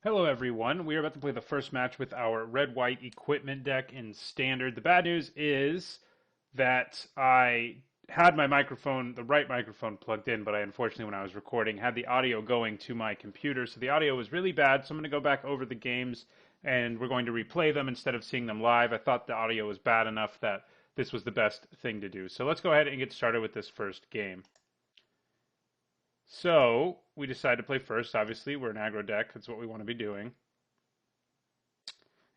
Hello everyone, we are about to play the first match with our red-white equipment deck in Standard. The bad news is that I had my microphone, the right microphone plugged in, but I unfortunately when I was recording had the audio going to my computer, so the audio was really bad, so I'm going to go back over the games and we're going to replay them instead of seeing them live. I thought the audio was bad enough that this was the best thing to do. So let's go ahead and get started with this first game. So we decided to play first. Obviously, we're an aggro deck. That's what we want to be doing.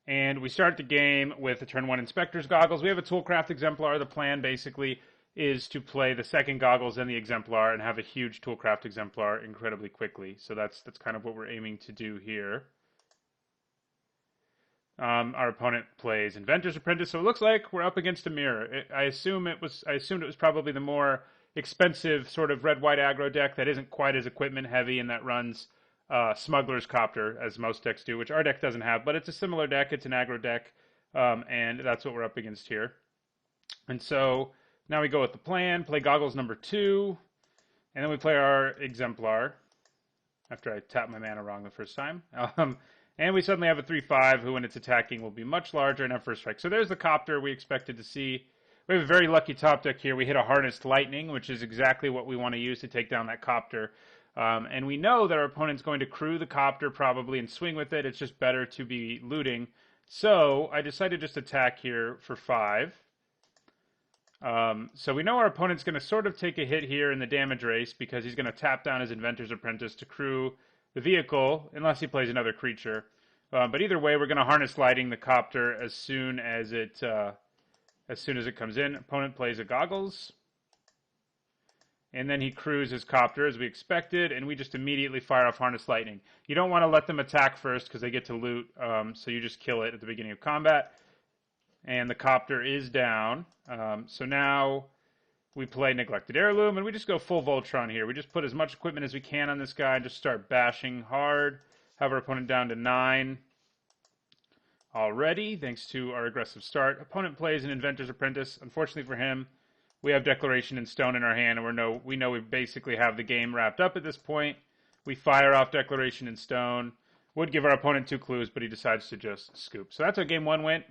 And we start the game with the turn 1 Inspector's Goggles. We have a Toolcraft Exemplar. The plan basically is to play the second Goggles and the Exemplar and have a huge Toolcraft Exemplar incredibly quickly. So that's kind of what we're aiming to do here. Our opponent plays Inventor's Apprentice, so it looks like we're up against a mirror. I assumed it was probably the more expensive sort of red-white aggro deck that isn't quite as equipment heavy and that runs Smuggler's Copter, as most decks do, which our deck doesn't have, but it's a similar deck. It's an aggro deck, and that's what we're up against here. And so now we go with the plan, play Goggles number 2, and then we play our Exemplar after I tapped my mana wrong the first time. And we suddenly have a 3/5 who, when it's attacking, will be much larger and have first strike. So there's the Copter we expected to see. We have a very lucky top deck here. We hit a Harnessed Lightning, which is exactly what we want to use to take down that Copter. And we know that our opponent's going to crew the Copter probably and swing with it. It's just better to be looting. So I decided to just attack here for 5. So we know our opponent's going to sort of take a hit here in the damage race because he's going to tap down his Inventor's Apprentice to crew the vehicle, unless he plays another creature. But either way, we're going to Harness Lighting the Copter as soon as it comes in. Opponent plays a Goggles. And then he crews his Copter as we expected, and we just immediately fire off Harness Lightning. You don't want to let them attack first because they get to loot, so you just kill it at the beginning of combat. And the Copter is down. So now we play Neglected Heirloom, and we just go full Voltron here. We just put as much equipment as we can on this guy and just start bashing hard. Have our opponent down to 9 already, thanks to our aggressive start. Opponent plays an Inventor's Apprentice. Unfortunately for him, we have Declaration in Stone in our hand, and we know we basically have the game wrapped up at this point. We fire off Declaration in Stone. Would give our opponent 2 clues, but he decides to just scoop. So that's how game 1 went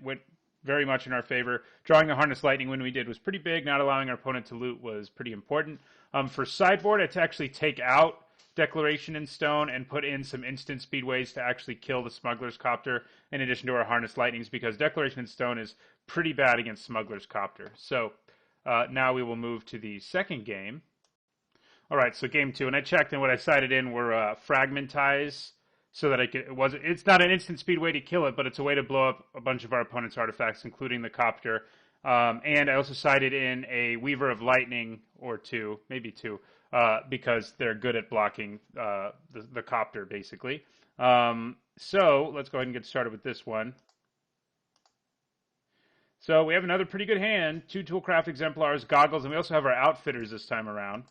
very much in our favor. Drawing the Harness Lightning when we did was pretty big. Not allowing our opponent to loot was pretty important. For sideboard, it's actually take out Declaration in Stone and put in some instant speedways to actually kill the Smuggler's Copter in addition to our Harness Lightnings, because Declaration in Stone is pretty bad against Smuggler's Copter. So now we will move to the second game. All right, so game 2, and I checked, and what I sided in were Fragmentize, so that it's not an instant speed way to kill it, but it's a way to blow up a bunch of our opponent's artifacts, including the Copter. And I also sided in a Weaver of Lightning, or 2, maybe 2, because they're good at blocking the Copter, basically. So let's go ahead and get started with this one. So we have another pretty good hand, 2 Toolcraft Exemplars, Goggles, and we also have our Outfitters this time around.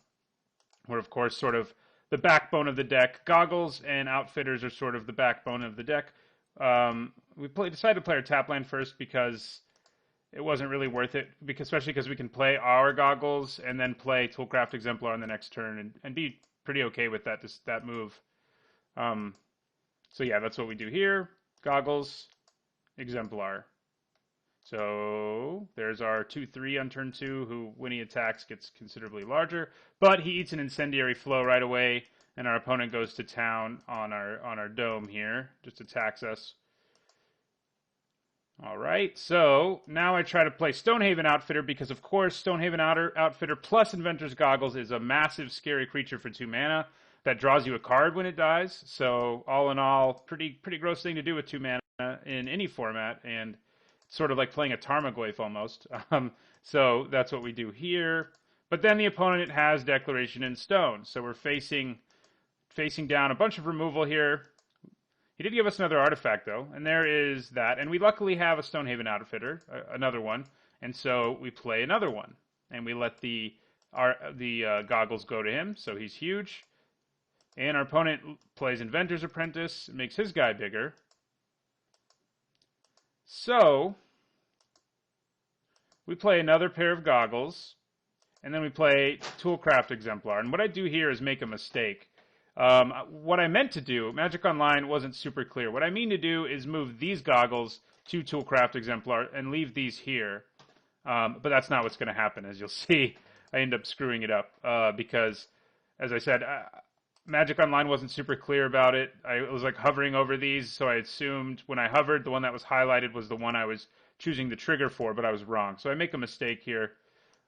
We're, of course, sort of the backbone of the deck. Goggles and Outfitters are sort of the backbone of the deck. We decided to play our tap land first because it wasn't really worth it, especially because we can play our Goggles and then play Toolcraft Exemplar on the next turn and be pretty okay with that move. So yeah, that's what we do here. Goggles, Exemplar. So there's our 2/3 on turn 2, who, when he attacks, gets considerably larger. But he eats an Incendiary Flow right away, and our opponent goes to town on our dome here, just attacks us. All right, so now I try to play Stonehaven Outfitter because, of course, Stonehaven Outfitter plus Inventor's Goggles is a massive, scary creature for 2 mana that draws you a card when it dies. So all in all, pretty gross thing to do with 2 mana in any format, and sort of like playing a Tarmogoyf almost. So that's what we do here. But then the opponent has Declaration in Stone, so we're facing down a bunch of removal here. He did give us another artifact, though, and there is that. And we luckily have a Stonehaven Outfitter, another one, and so we play another one. And we let the Goggles go to him, so he's huge. And our opponent plays Inventor's Apprentice, makes his guy bigger. So we play another pair of Goggles, and then we play Toolcraft Exemplar. And what I do here is make a mistake. What I meant to do, Magic Online wasn't super clear. What I mean to do is move these goggles to Toolcraft Exemplar and leave these here. But that's not what's going to happen. As you'll see, I end up screwing it up because, as I said, Magic Online wasn't super clear about it. I was like hovering over these, so I assumed when I hovered, the one that was highlighted was the one I was choosing the trigger for, but I was wrong. So I make a mistake here.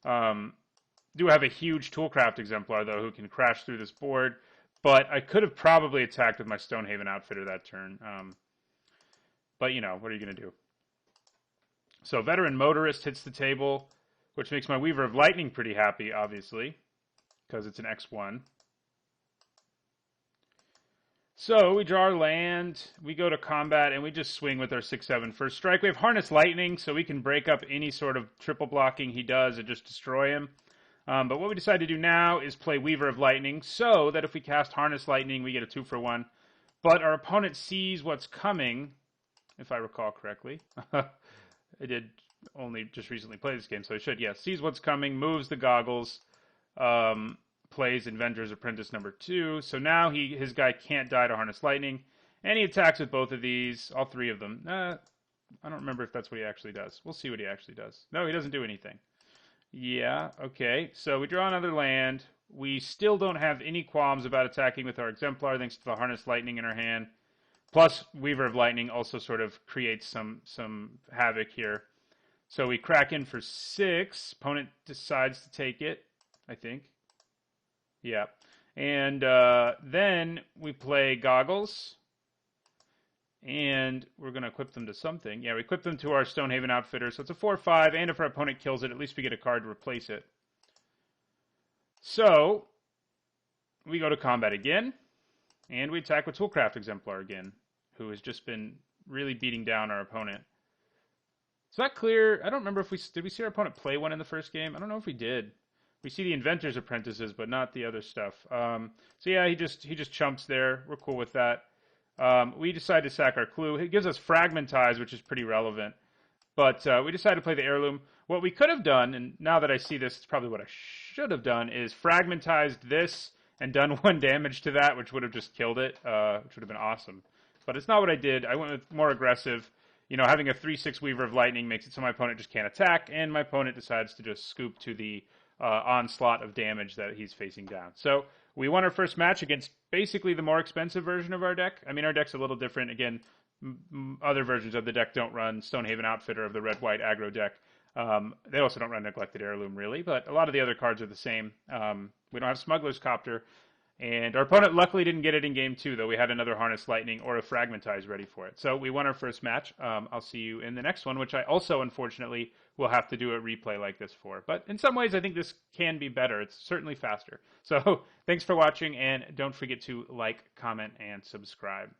Do have a huge Toolcraft Exemplar, though, who can crash through this board. But I could have probably attacked with my Stonehaven Outfitter that turn. But, you know, what are you going to do? So Veteran Motorist hits the table, which makes my Weaver of Lightning pretty happy, obviously, because it's an X1. So we draw our land, we go to combat, and we just swing with our 6/7 first strike. We have Harness Lightning, so we can break up any sort of triple blocking he does and just destroy him. But what we decide to do now is play Weaver of Lightning, so that if we cast Harness Lightning, we get a 2-for-1. But our opponent sees what's coming, if I recall correctly. I did only just recently play this game, so I should. Yeah, sees what's coming, moves the goggles, plays Inventor's Apprentice number 2. So now his guy can't die to Harness Lightning, and he attacks with both of these, all three of them. I don't remember if that's what he actually does. We'll see what he actually does. No, he doesn't do anything. Yeah, okay. So we draw another land. We still don't have any qualms about attacking with our Exemplar, thanks to the Harness Lightning in our hand. Plus, Weaver of Lightning also sort of creates some havoc here. So we crack in for 6. Opponent decides to take it, I think. Yeah. And then we play Goggles. And we're going to equip them to something. Yeah, we equip them to our Stonehaven Outfitter. So it's a 4/5, and if our opponent kills it, at least we get a card to replace it. So, we go to combat again. And we attack with Toolcraft Exemplar again, who has just been really beating down our opponent. Is that clear? I don't remember if did we see our opponent play one in the first game? I don't know if we did. We see the Inventor's Apprentices, but not the other stuff. So yeah, he just chumps there. We're cool with that. We decide to sack our Clue. It gives us Fragmentize, which is pretty relevant. But we decided to play the Heirloom. What we could have done, and now that I see this, it's probably what I should have done, is Fragmentized this and done 1 damage to that, which would have just killed it, which would have been awesome. But it's not what I did. I went with more aggressive. You know, having a 3/6 Weaver of Lightning makes it so my opponent just can't attack, and my opponent decides to just scoop to the onslaught of damage that he's facing down. So we won our first match against basically the more expensive version of our deck. I mean, our deck's a little different. Again, other versions of the deck don't run Stonehaven Outfitter of the red-white aggro deck. They also don't run Neglected Heirloom, really, but a lot of the other cards are the same. We don't have Smuggler's Copter, and our opponent luckily didn't get it in game 2, though we had another Harness Lightning or a Fragmentize ready for it. So we won our first match. I'll see you in the next one, which I also, unfortunately, will have to do a replay like this for. But in some ways, I think this can be better. It's certainly faster. So thanks for watching, and don't forget to like, comment, and subscribe.